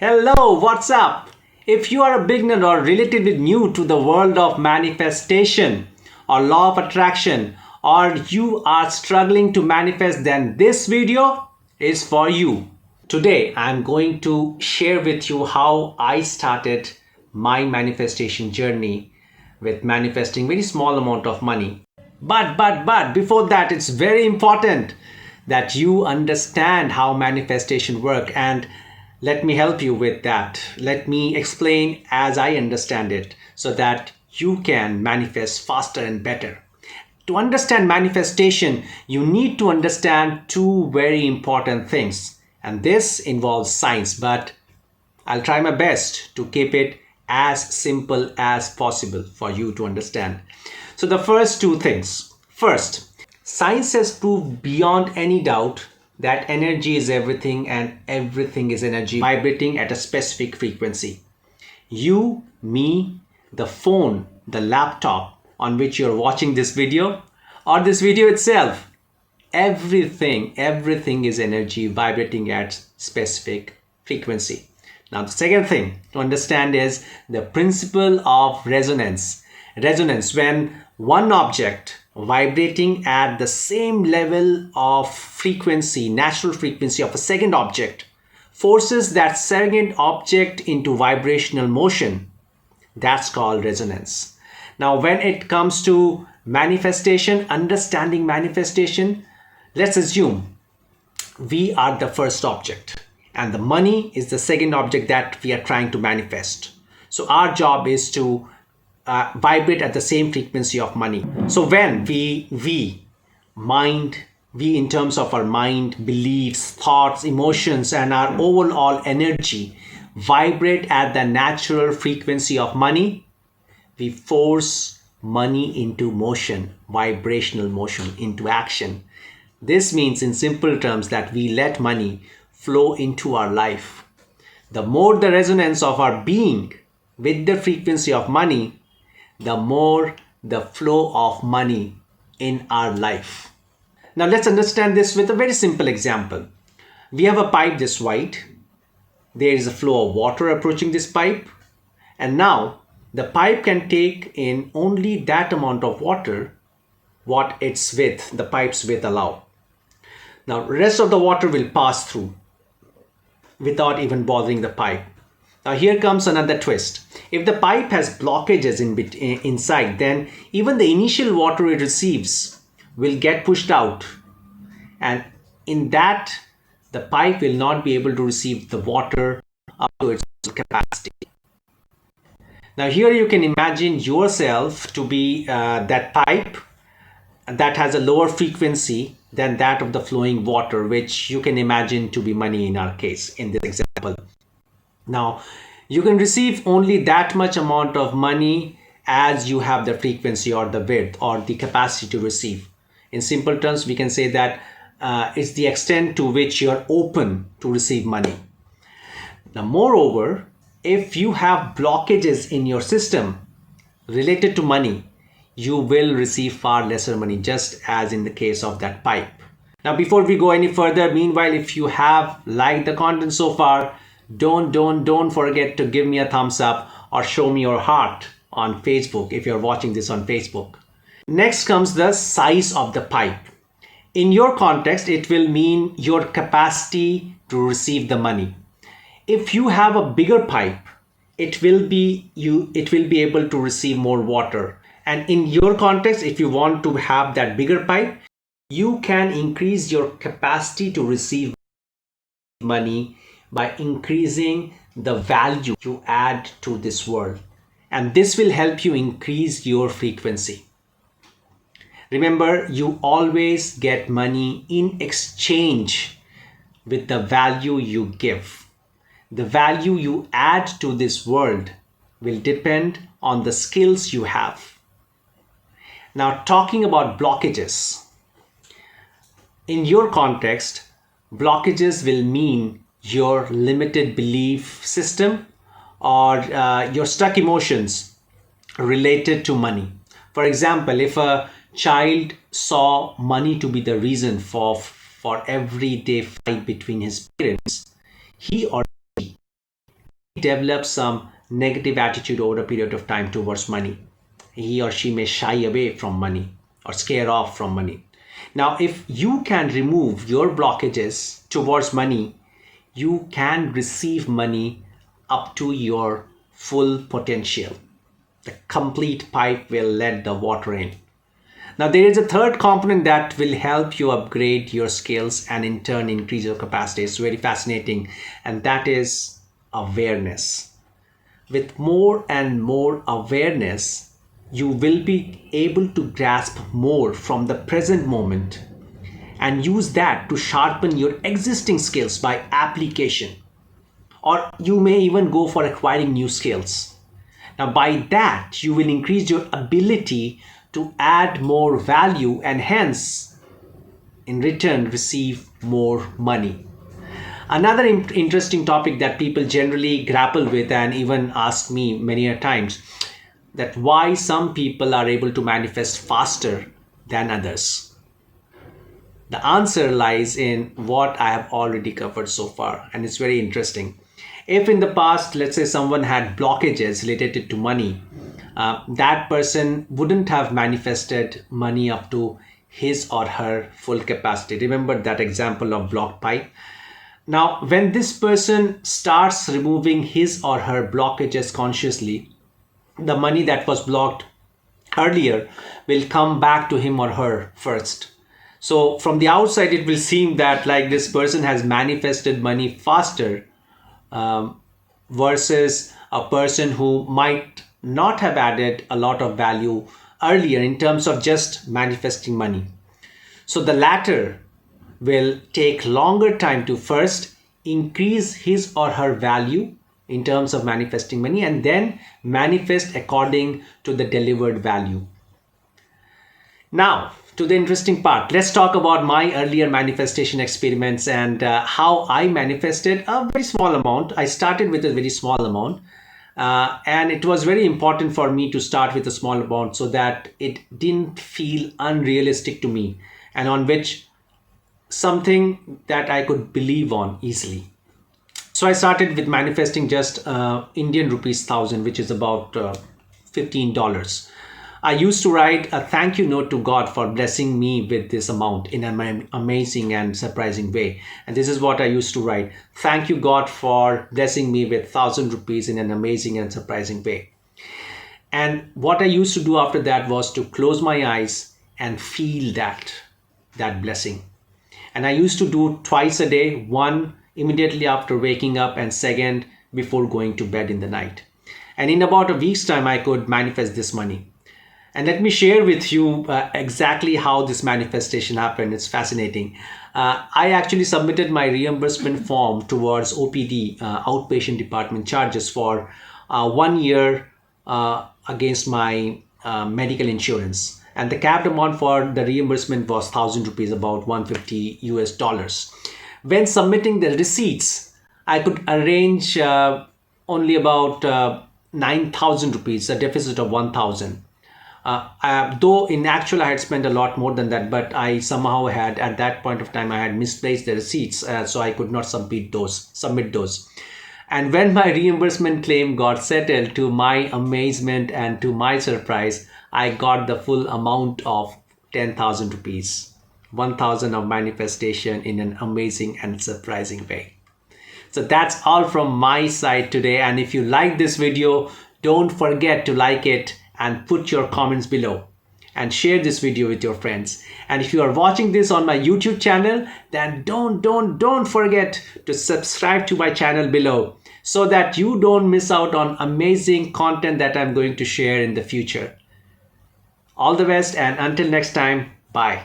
Hello, what's up? If you are a beginner or relatively new to the world of manifestation or law of attraction, or you are struggling to manifest, then this video is for you. Today, I'm going to share with you how I started my manifestation journey with manifesting very small amount of money. But before that, it's very important that you understand how manifestation work, and let me help you with that. Let me explain as I understand it so that you can manifest faster and better. To understand manifestation, you need to understand two very important things, and this involves science, but I'll try my best to keep it as simple as possible for you to understand. So the first two things. First, science has proved beyond any doubt that energy is everything and everything is energy vibrating at a specific frequency. You, me, the phone, the laptop on which you're watching this video, or this video itself, everything is energy vibrating at specific frequency. Now, the second thing to understand is the principle of resonance. Resonance, when one object vibrating at the same level of frequency, natural frequency of a second object, forces that second object into vibrational motion. That's called resonance. Now, when it comes to manifestation, understanding manifestation, let's assume we are the first object and the money is the second object that we are trying to manifest. So our job is to vibrate at the same frequency of money. So when we in terms of our mind, beliefs, thoughts, emotions, and our overall energy vibrate at the natural frequency of money, we force money into motion, vibrational motion, into action. This means in simple terms that we let money flow into our life. The more the resonance of our being with the frequency of money, the more the flow of money in our life. Now let's understand this with a very simple example. We have a pipe this wide. There is a flow of water approaching this pipe, and now the pipe can take in only that amount of water what its width, the pipe's width allow. Now rest of the water will pass through without even bothering the pipe. Now here comes another twist. If the pipe has blockages inside, then even the initial water it receives will get pushed out, and in that the pipe will not be able to receive the water up to its capacity. Now here you can imagine yourself to be that pipe that has a lower frequency than that of the flowing water, which you can imagine to be money in our case, in this example. Now, you can receive only that much amount of money as you have the frequency or the width or the capacity to receive. In simple terms, we can say that it's the extent to which you're open to receive money. Now, moreover, if you have blockages in your system related to money, you will receive far lesser money, just as in the case of that pipe. Now, before we go any further, meanwhile, if you have liked the content so far, don't forget to give me a thumbs up or show me your heart on Facebook if you're watching this on Facebook. Next comes the size of the pipe. In your context, it will mean your capacity to receive the money. If you have a bigger pipe, it will be able to receive more water. And in your context, if you want to have that bigger pipe, you can increase your capacity to receive money by increasing the value you add to this world. And this will help you increase your frequency. Remember, you always get money in exchange with the value you give. The value you add to this world will depend on the skills you have. Now, talking about blockages. In your context, blockages will mean your limited belief system or your stuck emotions related to money. For example, if a child saw money to be the reason for everyday fight between his parents, he or she develops some negative attitude over a period of time towards money. He or she may shy away from money or scare off from money. Now, if you can remove your blockages towards money, you can receive money up to your full potential. The complete pipe will let the water in. Now, there is a third component that will help you upgrade your skills and in turn increase your capacity. It's very fascinating, and that is awareness. With more and more awareness, you will be able to grasp more from the present moment and use that to sharpen your existing skills by application. Or you may even go for acquiring new skills. Now, by that, you will increase your ability to add more value and hence, in return, receive more money. Another interesting topic that people generally grapple with and even ask me many a times, that why some people are able to manifest faster than others. The answer lies in what I have already covered so far, and it's very interesting. If in the past, let's say someone had blockages related to money, that person wouldn't have manifested money up to his or her full capacity. Remember that example of blocked pipe? Now, when this person starts removing his or her blockages consciously, the money that was blocked earlier will come back to him or her first. So from the outside, it will seem that like this person has manifested money faster versus a person who might not have added a lot of value earlier in terms of just manifesting money. So the latter will take longer time to first increase his or her value in terms of manifesting money and then manifest according to the delivered value. Now, to the interesting part, let's talk about my earlier manifestation experiments and how I manifested a very small amount. I started with a very small amount. And it was very important for me to start with a small amount so that it didn't feel unrealistic to me and on which something that I could believe on easily. So I started with manifesting just Indian rupees 1,000, which is about $15. I used to write a thank you note to God for blessing me with this amount in an amazing and surprising way. And this is what I used to write. Thank you, God, for blessing me with 1,000 rupees in an amazing and surprising way. And what I used to do after that was to close my eyes and feel that blessing. And I used to do twice a day, one immediately after waking up and second before going to bed in the night. And in about a week's time, I could manifest this money. And let me share with you exactly how this manifestation happened. It's fascinating. I actually submitted my reimbursement form towards OPD, outpatient department charges for 1 year against my medical insurance. And the capped amount for the reimbursement was 1,000 rupees, about $150 US. When submitting the receipts, I could arrange only about 9,000 rupees, a deficit of 1,000. Though in actual I had spent a lot more than that, but I somehow had at that point of time I had misplaced the receipts, so I could not submit those. And when my reimbursement claim got settled, to my amazement and to my surprise, I got the full amount of 10,000 rupees, 1,000 of manifestation in an amazing and surprising way. So that's all from my side today. And if you like this video, don't forget to like it and put your comments below and share this video with your friends. And if you are watching this on my YouTube channel, then don't forget to subscribe to my channel below so that you don't miss out on amazing content that I'm going to share in the future. All the best, and until next time, bye.